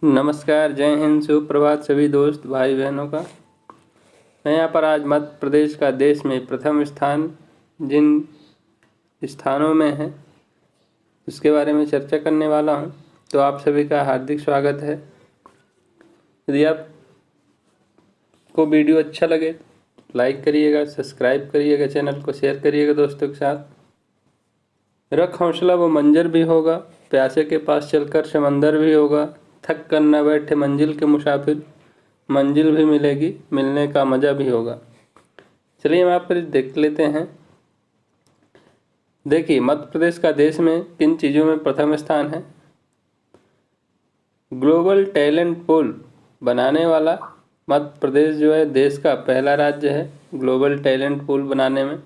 नमस्कार, जय हिंद, सुप्रभात सभी दोस्त भाई बहनों का। मैं यहाँ पर आज मध्य प्रदेश का देश में प्रथम स्थान जिन स्थानों में है उसके बारे में चर्चा करने वाला हूँ। तो आप सभी का हार्दिक स्वागत है। यदि आपको वीडियो अच्छा लगे लाइक करिएगा, सब्सक्राइब करिएगा, चैनल को शेयर करिएगा दोस्तों के साथ। रख हौसला वो मंजर भी होगा, प्यासे के पास चलकर समंदर भी होगा। थक कर न बैठे मंजिल के मुसाफिर, मंजिल भी मिलेगी, मिलने का मज़ा भी होगा। चलिए हम यहाँ पर देख लेते हैं। देखिए, मध्य प्रदेश का देश में किन चीज़ों में प्रथम स्थान है। ग्लोबल टैलेंट पूल बनाने वाला मध्य प्रदेश जो है देश का पहला राज्य है ग्लोबल टैलेंट पूल बनाने में।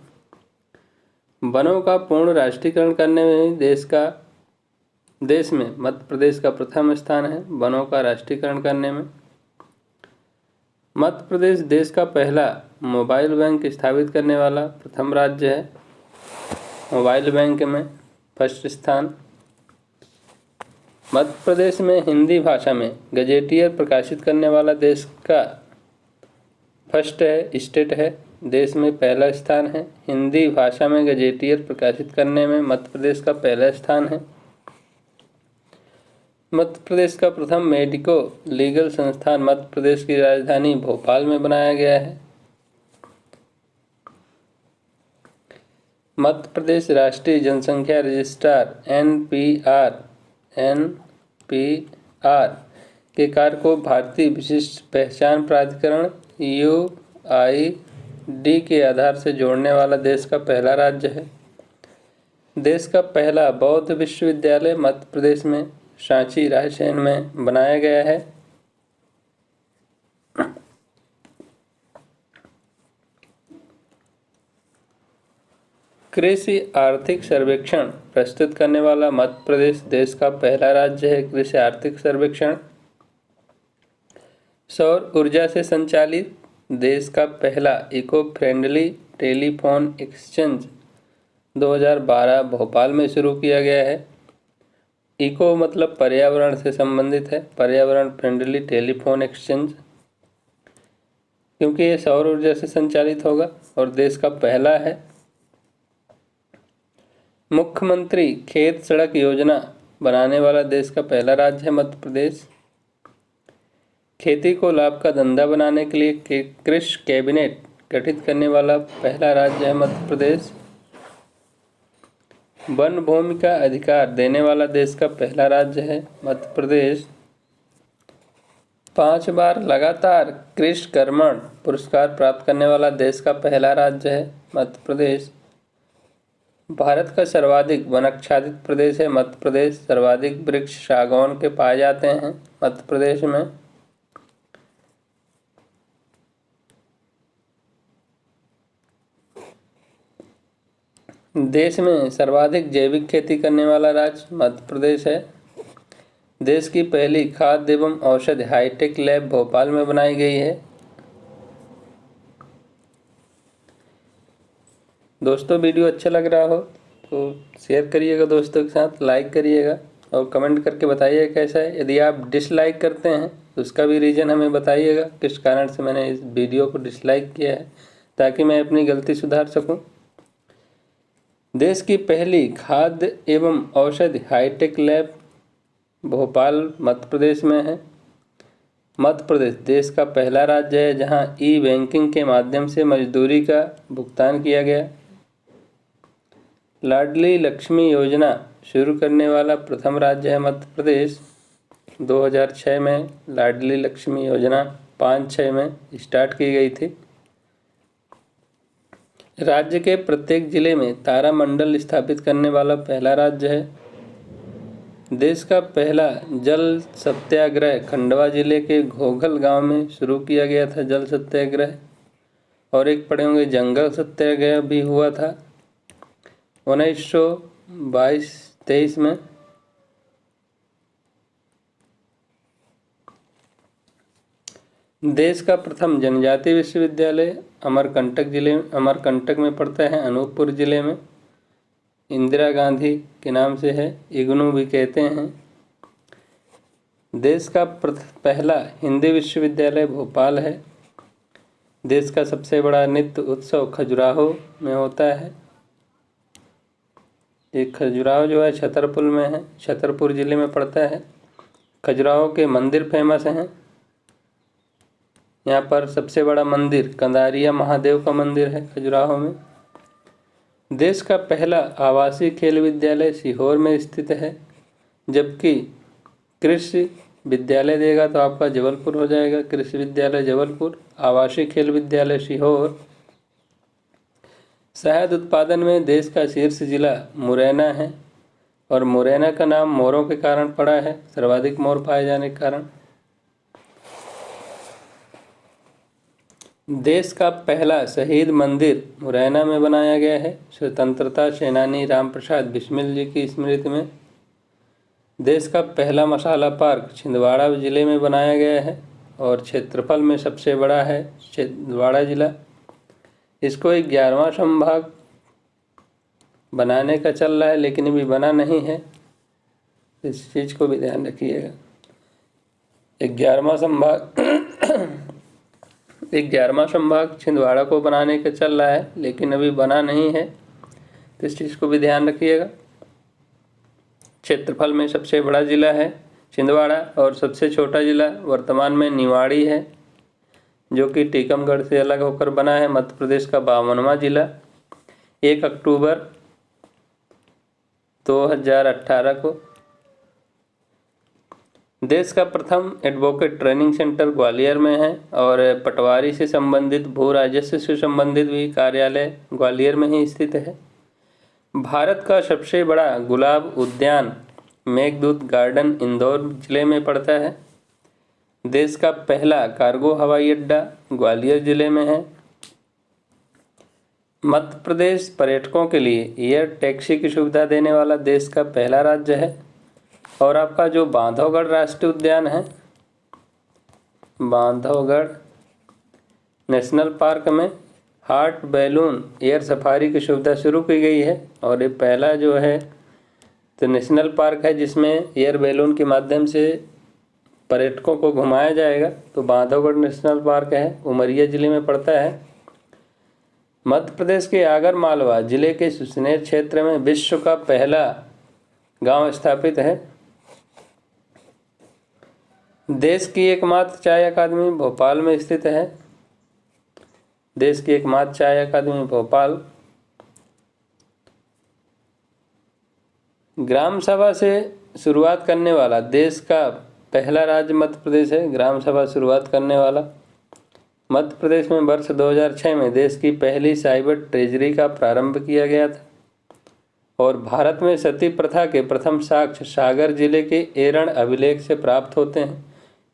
वनों का पूर्ण राष्ट्रीयकरण करने में देश में मध्य प्रदेश का प्रथम स्थान है वनों का राष्ट्रीयकरण करने में। मध्य प्रदेश देश का पहला मोबाइल बैंक स्थापित करने वाला प्रथम राज्य है। मोबाइल बैंक में फर्स्ट स्थान। मध्य प्रदेश में हिंदी भाषा में गजेटियर प्रकाशित करने वाला देश का फर्स्ट स्टेट है, देश में पहला स्थान है। हिंदी भाषा में गजेटियर प्रकाशित करने में मध्य प्रदेश का पहला स्थान है। मध्य प्रदेश का प्रथम मेडिको लीगल संस्थान मध्य प्रदेश की राजधानी भोपाल में बनाया गया है। मध्य प्रदेश राष्ट्रीय जनसंख्या रजिस्ट्रार एनपीआर के कार्य को भारतीय विशिष्ट पहचान प्राधिकरण यूआईडी के आधार से जोड़ने वाला देश का पहला राज्य है। देश का पहला बौद्ध विश्वविद्यालय मध्य प्रदेश में सांची रायसेन में बनाया गया है। कृषि आर्थिक सर्वेक्षण प्रस्तुत करने वाला मध्य प्रदेश देश का पहला राज्य है। कृषि आर्थिक सर्वेक्षण। सौर ऊर्जा से संचालित देश का पहला eco friendly telephone exchange 2012 Bhopal में शुरू किया गया है। इको मतलब पर्यावरण से संबंधित है, पर्यावरण फ्रेंडली टेलीफोन एक्सचेंज, क्योंकि ये सौर ऊर्जा से संचालित होगा और देश का पहला है। मुख्यमंत्री खेत सड़क योजना बनाने वाला देश का पहला राज्य है मध्य प्रदेश। खेती को लाभ का धंधा बनाने के लिए कृषि कैबिनेट गठित करने वाला पहला राज्य है मध्य प्रदेश। वन भूमि का अधिकार देने वाला देश का पहला राज्य है मध्य प्रदेश। 5 बार लगातार कृषि कर्मण पुरस्कार प्राप्त करने वाला देश का पहला राज्य है मध्य प्रदेश। भारत का सर्वाधिक वनाच्छादित प्रदेश है मध्य प्रदेश। सर्वाधिक वृक्ष सागौन के पाए जाते हैं मध्य प्रदेश में। देश में सर्वाधिक जैविक खेती करने वाला राज्य मध्य प्रदेश है। देश की पहली खाद्य एवं औषधि हाईटेक लैब भोपाल में बनाई गई है। दोस्तों, वीडियो अच्छा लग रहा हो तो शेयर करिएगा दोस्तों के साथ, लाइक करिएगा और कमेंट करके बताइएगा कैसा है। यदि आप डिसलाइक करते हैं तो उसका भी रीज़न हमें बताइएगा, किस कारण से मैंने इस वीडियो को डिसलाइक किया है, ताकि मैं अपनी गलती सुधार सकूं। देश की पहली खाद्य एवं औषधि हाईटेक लैब भोपाल मध्य प्रदेश में है। मध्य प्रदेश देश का पहला राज्य है जहां ई बैंकिंग के माध्यम से मजदूरी का भुगतान किया गया। लाडली लक्ष्मी योजना शुरू करने वाला प्रथम राज्य है मध्य प्रदेश। 2006 में लाडली लक्ष्मी योजना 5-6 में स्टार्ट की गई थी। राज्य के प्रत्येक जिले में तारामंडल स्थापित करने वाला पहला राज्य है। देश का पहला जल सत्याग्रह खंडवा जिले के घोघल गांव में शुरू किया गया था जल सत्याग्रह। और एक पढ़े होंगे जंगल सत्याग्रह भी हुआ था 1922-23 में। देश का प्रथम जनजातीय विश्वविद्यालय अमरकंटक में पड़ता है, अनूपपुर जिले में। इंदिरा गांधी के नाम से है, इग्नू भी कहते हैं। देश का पहला हिंदी विश्वविद्यालय भोपाल है। देश का सबसे बड़ा नृत्य उत्सव खजुराहो में होता है। ये खजुराहो जो है छतरपुर में है, छतरपुर जिले में पड़ता है। खजुराहो के मंदिर फेमस हैं। यहाँ पर सबसे बड़ा मंदिर कंदारिया महादेव का मंदिर है खजुराहो में। देश का पहला आवासीय खेल विद्यालय सीहोर में स्थित है, जबकि कृषि विद्यालय देगा तो आपका जबलपुर हो जाएगा। कृषि विद्यालय जबलपुर, आवासीय खेल विद्यालय सीहोर। शहद उत्पादन में देश का शीर्ष जिला मुरैना है, और मुरैना का नाम मोरों के कारण पड़ा है, सर्वाधिक मोर पाए जाने के कारण। देश का पहला शहीद मंदिर मुरैना में बनाया गया है, स्वतंत्रता सेनानी रामप्रसाद बिस्मिल जी की स्मृति में। देश का पहला मसाला पार्क छिंदवाड़ा जिले में बनाया गया है, और क्षेत्रफल में सबसे बड़ा है छिंदवाड़ा जिला। इसको 11वां संभाग बनाने का चल रहा है, लेकिन अभी बना नहीं है, इस चीज़ को भी ध्यान रखिएगा। 11वां संभाग छिंदवाड़ा को बनाने का चल रहा है, लेकिन अभी बना नहीं है, तो इस चीज़ को भी ध्यान रखिएगा। क्षेत्रफल में सबसे बड़ा जिला है छिंदवाड़ा, और सबसे छोटा जिला वर्तमान में निवाड़ी है, जो कि टीकमगढ़ से अलग होकर बना है। मध्य प्रदेश का 52वां जिला 1 अक्टूबर 2018 को। देश का प्रथम एडवोकेट ट्रेनिंग सेंटर ग्वालियर में है, और पटवारी से संबंधित भू राजस्व से संबंधित भी कार्यालय ग्वालियर में ही स्थित है। भारत का सबसे बड़ा गुलाब उद्यान मेघदूत गार्डन इंदौर जिले में पड़ता है। देश का पहला कार्गो हवाई अड्डा ग्वालियर जिले में है। मध्य प्रदेश पर्यटकों के लिए एयर टैक्सी की सुविधा देने वाला देश का पहला राज्य है। और आपका जो बांधवगढ़ राष्ट्रीय उद्यान है, बांधवगढ़ नेशनल पार्क में हार्ट बैलून एयर सफारी की सुविधा शुरू की गई है, और ये पहला जो है तो नेशनल पार्क है जिसमें एयर बैलून के माध्यम से पर्यटकों को घुमाया जाएगा। तो बांधवगढ़ नेशनल पार्क है, उमरिया जिले में पड़ता है। मध्य प्रदेश के आगर मालवा जिले के सुसनेर क्षेत्र में विश्व का पहला गांव स्थापित है। देश की एकमात्र चाय अकादमी भोपाल में स्थित है। देश की एकमात्र चाय अकादमी भोपाल। ग्राम सभा से शुरुआत करने वाला देश का पहला राज्य मध्य प्रदेश है। ग्राम सभा शुरुआत करने वाला मध्य प्रदेश में वर्ष 2006 में देश की पहली साइबर ट्रेजरी का प्रारंभ किया गया था। और भारत में सती प्रथा के प्रथम साक्ष्य सागर जिले के एरण अभिलेख से प्राप्त होते हैं।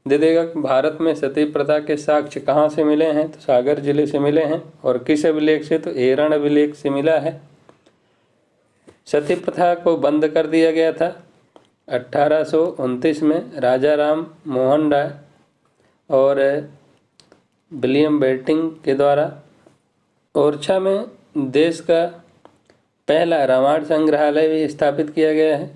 दे देगा कि भारत में सती प्रथा के साक्ष्य कहाँ से मिले हैं, तो सागर जिले से मिले हैं। और किस अभिलेख से, तो एरण अभिलेख से मिला है। सती प्रथा को बंद कर दिया गया था 1829 में राजा राम मोहन राय और विलियम बेंटिंक के द्वारा। ओरछा में देश का पहला रामायण संग्रहालय भी स्थापित किया गया है,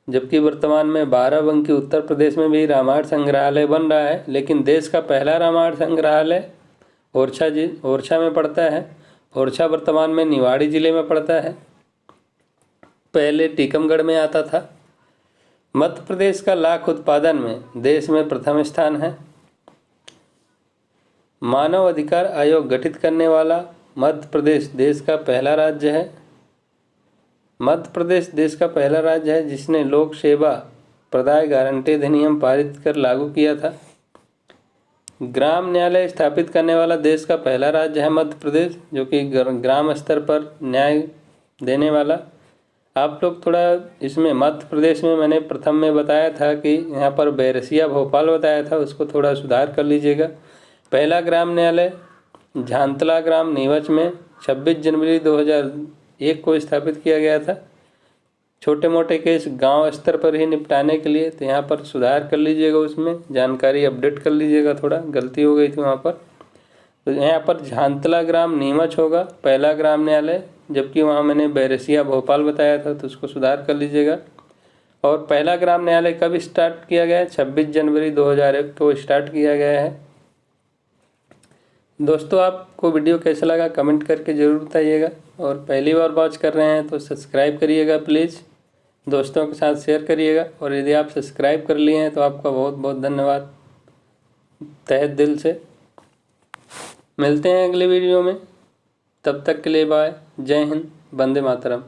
जबकि वर्तमान में बाराबंकी उत्तर प्रदेश में भी रामायण संग्रहालय बन रहा है। लेकिन देश का पहला रामायण संग्रहालय ओरछा में पड़ता है। ओरछा वर्तमान में निवाड़ी जिले में पड़ता है, पहले टीकमगढ़ में आता था। मध्य प्रदेश का लाख उत्पादन में देश में प्रथम स्थान है। मानव अधिकार आयोग गठित करने वाला मध्य प्रदेश देश का पहला राज्य है। मध्य प्रदेश देश का पहला राज्य है जिसने लोक सेवा प्रदाय गारंटी अधिनियम पारित कर लागू किया था। ग्राम न्यायालय स्थापित करने वाला देश का पहला राज्य है मध्य प्रदेश, जो कि ग्राम स्तर पर न्याय देने वाला। आप लोग थोड़ा इसमें मध्य प्रदेश में मैंने प्रथम में बताया था कि यहाँ पर बैरसिया भोपाल बताया था, उसको थोड़ा सुधार कर लीजिएगा। पहला ग्राम न्यायालय झांतला ग्राम नीमच में 26 जनवरी 2001 को स्थापित किया गया था। छोटे मोटे केस गांव स्तर पर ही निपटाने के लिए, तो यहाँ पर सुधार कर लीजिएगा, उसमें जानकारी अपडेट कर लीजिएगा, थोड़ा गलती हो गई थी वहाँ पर। तो यहाँ पर झांतला ग्राम नीमच होगा पहला ग्राम न्यायालय, जबकि वहाँ मैंने बैरसिया भोपाल बताया था, तो उसको सुधार कर लीजिएगा। और पहला ग्राम न्यायालय कब स्टार्ट किया गया है? 26 जनवरी 2001 को स्टार्ट किया गया है। दोस्तों आपको वीडियो कैसा लगा कमेंट करके ज़रूर बताइएगा, और पहली बार वॉच कर रहे हैं तो सब्सक्राइब करिएगा प्लीज़, दोस्तों के साथ शेयर करिएगा। और यदि आप सब्सक्राइब कर लिए हैं तो आपका बहुत बहुत धन्यवाद तहे दिल से। मिलते हैं अगले वीडियो में, तब तक के लिए बाय। जय हिंद, वंदे मातरम।